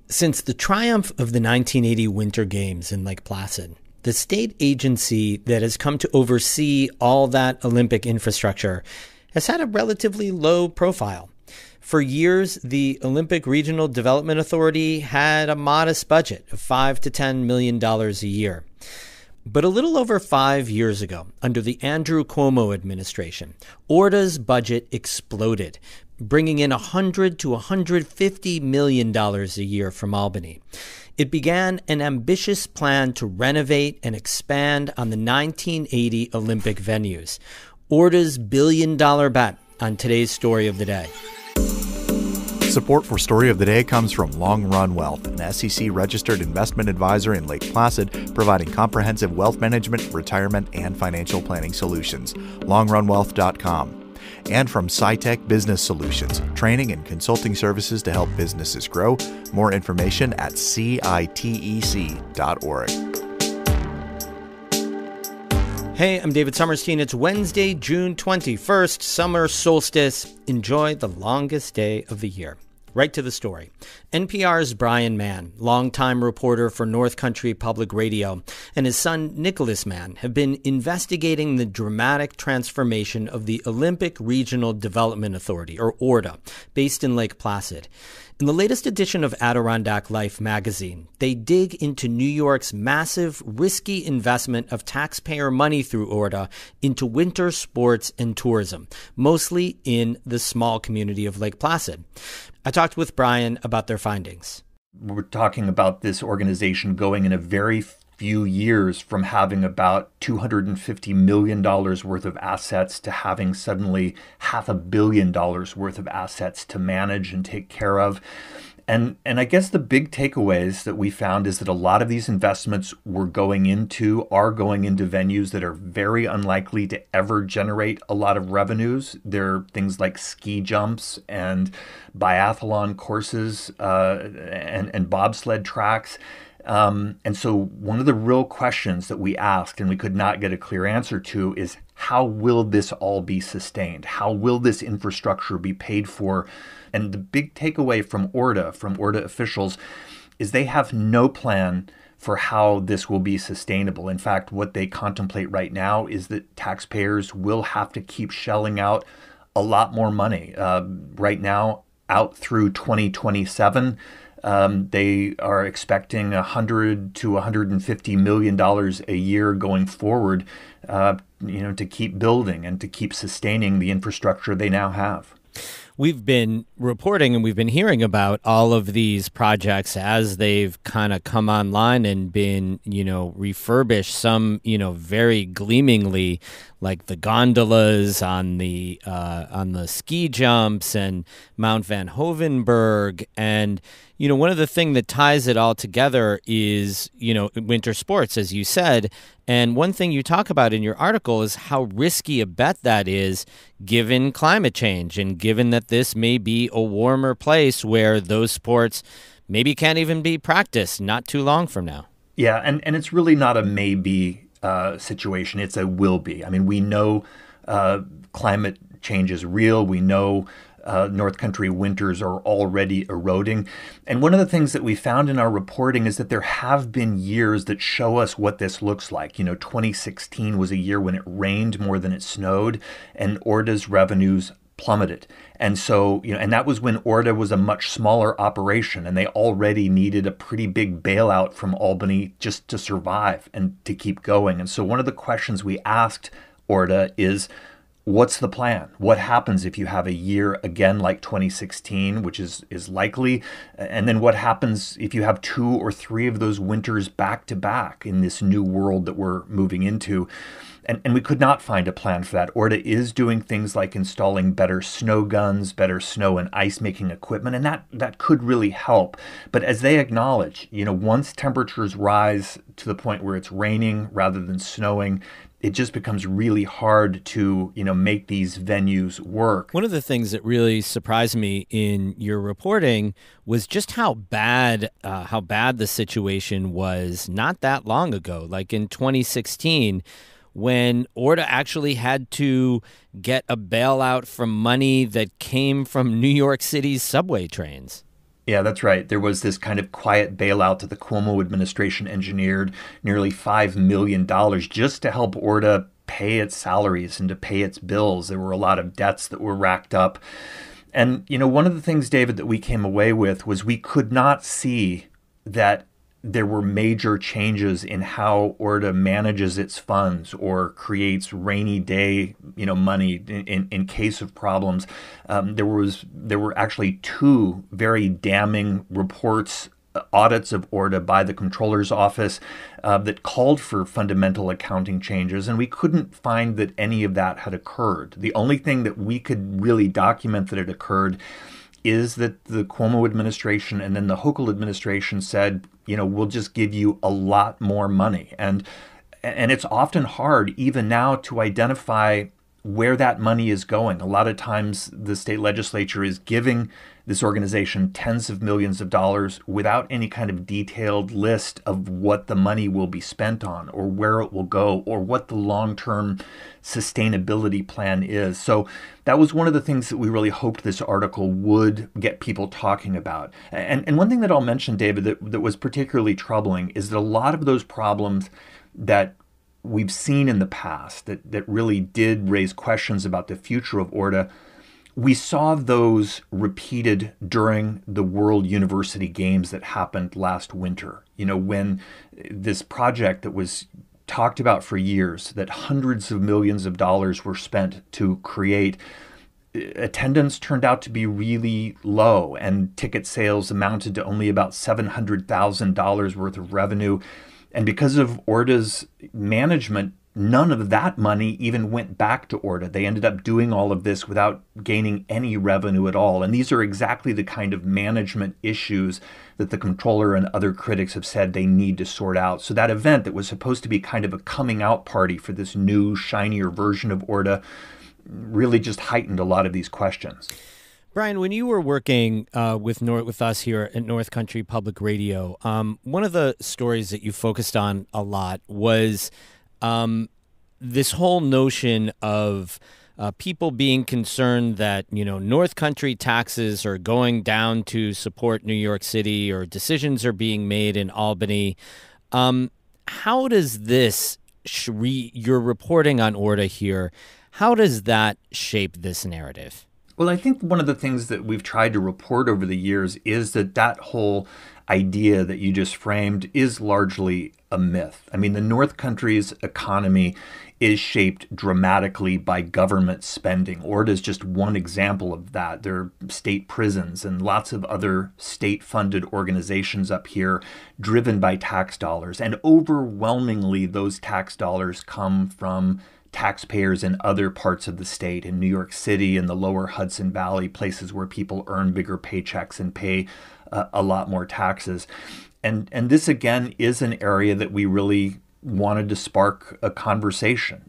Since the triumph of the 1980 Winter Games in Lake Placid, the state agency that has come to oversee all that Olympic infrastructure has had a relatively low profile. For years, the Olympic Regional Development Authority had a modest budget of $5 to $10 million a year. But a little over 5 years ago, under the Andrew Cuomo administration, ORDA's budget exploded, bringing in $100 to $150 million a year from Albany. It began an ambitious plan to renovate and expand on the 1980 Olympic venues. ORDA's billion-dollar bet on today's Story of the Day. Support for Story of the Day comes from Long Run Wealth, an SEC-registered investment advisor in Lake Placid, providing comprehensive wealth management, retirement, and financial planning solutions. LongRunWealth.com. And from SciTech Business Solutions, training and consulting services to help businesses grow. More information at citec.org. Hey, I'm David Sommerstein. It's Wednesday, June 21st, summer solstice. Enjoy the longest day of the year. Right to the story. NPRs Brian Mann, longtime reporter for North Country Public Radio, and his son Nicholas Mann have been investigating the dramatic transformation of the Olympic Regional Development Authority, or ORDA, based in Lake Placid. In the latest edition of Adirondack Life magazine, they dig into New York's massive, risky investment of taxpayer money through ORDA into winter sports and tourism, mostly in the small community of Lake Placid. I talked with Brian about their findings. We're talking about this organization going in a very few years from having about $250 million worth of assets to having suddenly $500 million worth of assets to manage and take care of. And I guess the big takeaways that we found is that a lot of these investments are going into venues that are very unlikely to ever generate a lot of revenues. There are things like ski jumps and biathlon courses and bobsled tracks. And so one of the real questions that we asked and we could not get a clear answer to is, how will this all be sustained? How will this infrastructure be paid for? And the big takeaway from ORDA officials is they have no plan for how this will be sustainable. In fact, what they contemplate right now is that taxpayers will have to keep shelling out a lot more money. Right now, out through 2027, they are expecting $100 to $150 million a year going forward, to keep building and to keep sustaining the infrastructure they now have. We've been reporting and we've been hearing about all of these projects as they've kind of come online and been, refurbished, some, very gleamingly, like the gondolas on the ski jumps and Mount Van Hovenberg. And, one of the things that ties it all together is, winter sports, as you said. And one thing you talk about in your article is how risky a bet that is, given climate change and given that this may be a warmer place where those sports maybe can't even be practiced not too long from now. Yeah, and it's really not a maybe situation. It's a will be. I mean, we know climate change is real. We know North Country winters are already eroding. And one of the things that we found in our reporting is that there have been years that show us what this looks like. 2016 was a year when it rained more than it snowed, and ORDA's revenues plummeted. And so, and that was when ORDA was a much smaller operation, and they already needed a pretty big bailout from Albany just to survive and to keep going. And so one of the questions we asked ORDA is, what's the plan? What happens if you have a year again like 2016, which is likely? And then what happens if you have 2 or 3 of those winters back to back in this new world that we're moving into? And we could not find a plan for that. ORDA is doing things like installing better snow guns, better snow and ice making equipment, and that could really help. But as they acknowledge, once temperatures rise to the point where it's raining rather than snowing, it just becomes really hard to, make these venues work. One of the things that really surprised me in your reporting was just how bad the situation was not that long ago, like in 2016, when ORDA actually had to get a bailout from money that came from New York City's subway trains. Yeah, that's right. There was this kind of quiet bailout that the Cuomo administration engineered, nearly $5 million just to help ORDA pay its salaries and to pay its bills. There were a lot of debts that were racked up. And, one of the things, David, that we came away with was we could not see that there were major changes in how ORDA manages its funds or creates rainy day, money in case of problems. There were actually two very damning reports, audits of ORDA by the Comptroller's Office that called for fundamental accounting changes, and we couldn't find that any of that had occurred. The only thing that we could really document that had occurred is that the Cuomo administration and then the Hochul administration said, we'll just give you a lot more money. And it's often hard, even now, to identify where that money is going. A lot of times the state legislature is giving this organization tens of millions of dollars without any kind of detailed list of what the money will be spent on or where it will go or what the long-term sustainability plan is. So that was one of the things that we really hoped this article would get people talking about. And one thing that I'll mention, David, that was particularly troubling is that a lot of those problems that we've seen in the past that really did raise questions about the future of ORDA, we saw those repeated during the World University Games that happened last winter. When this project that was talked about for years, that hundreds of millions of dollars were spent to create, attendance turned out to be really low, and ticket sales amounted to only about $700,000 worth of revenue. And because of ORDA's management, none of that money even went back to ORDA. They ended up doing all of this without gaining any revenue at all. And these are exactly the kind of management issues that the comptroller and other critics have said they need to sort out. So that event that was supposed to be kind of a coming out party for this new, shinier version of ORDA really just heightened a lot of these questions. Brian, when you were working with us here at North Country Public Radio, one of the stories that you focused on a lot was this whole notion of people being concerned that, North Country taxes are going down to support New York City, or decisions are being made in Albany. How does this, your reporting on ORDA here, how does that shape this narrative? Well, I think one of the things that we've tried to report over the years is that whole idea that you just framed is largely a myth. I mean, the North Country's economy is shaped dramatically by government spending. ORDA is just one example of that. There are state prisons and lots of other state-funded organizations up here driven by tax dollars. And overwhelmingly, those tax dollars come from taxpayers in other parts of the state, in New York City and the lower Hudson Valley, places where people earn bigger paychecks and pay a lot more taxes. And this, again, is an area that we really wanted to spark a conversation.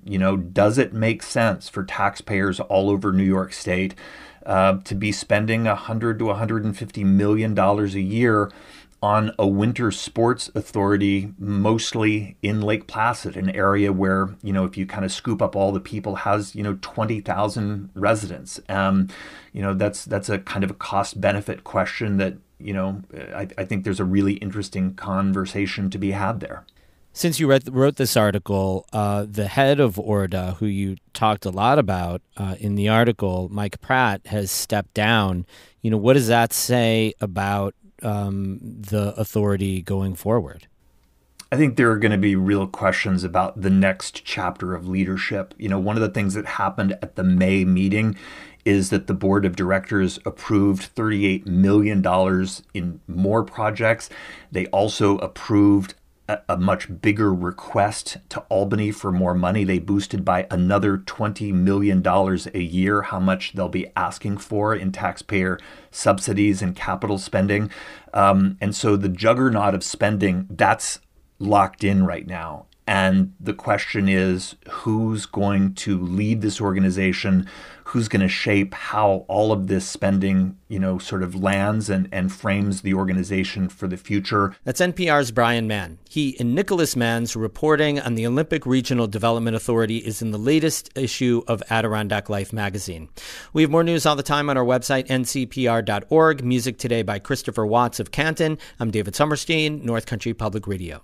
Does it make sense for taxpayers all over New York State to be spending $100 to $150 million a year on a winter sports authority, mostly in Lake Placid, an area where, if you kind of scoop up all the people, has, 20,000 residents. That's a kind of a cost benefit question that, I think there's a really interesting conversation to be had there. Since you wrote this article, the head of ORDA, who you talked a lot about in the article, Mike Pratt, has stepped down. What does that say about the authority going forward? I think there are going to be real questions about the next chapter of leadership. One of the things that happened at the May meeting is that the board of directors approved $38 million in more projects. They also approved a much bigger request to Albany for more money. They boosted by another $20 million a year how much they'll be asking for in taxpayer subsidies and capital spending. And so the juggernaut of spending, that's locked in right now. And the question is, who's going to lead this organization? Who's going to shape how all of this spending, sort of lands and frames the organization for the future? That's NPR's Brian Mann. He and Nicholas Mann's reporting on the Olympic Regional Development Authority is in the latest issue of Adirondack Life magazine. We have more news all the time on our website, ncpr.org. Music today by Christopher Watts of Canton. I'm David Summerstein, North Country Public Radio.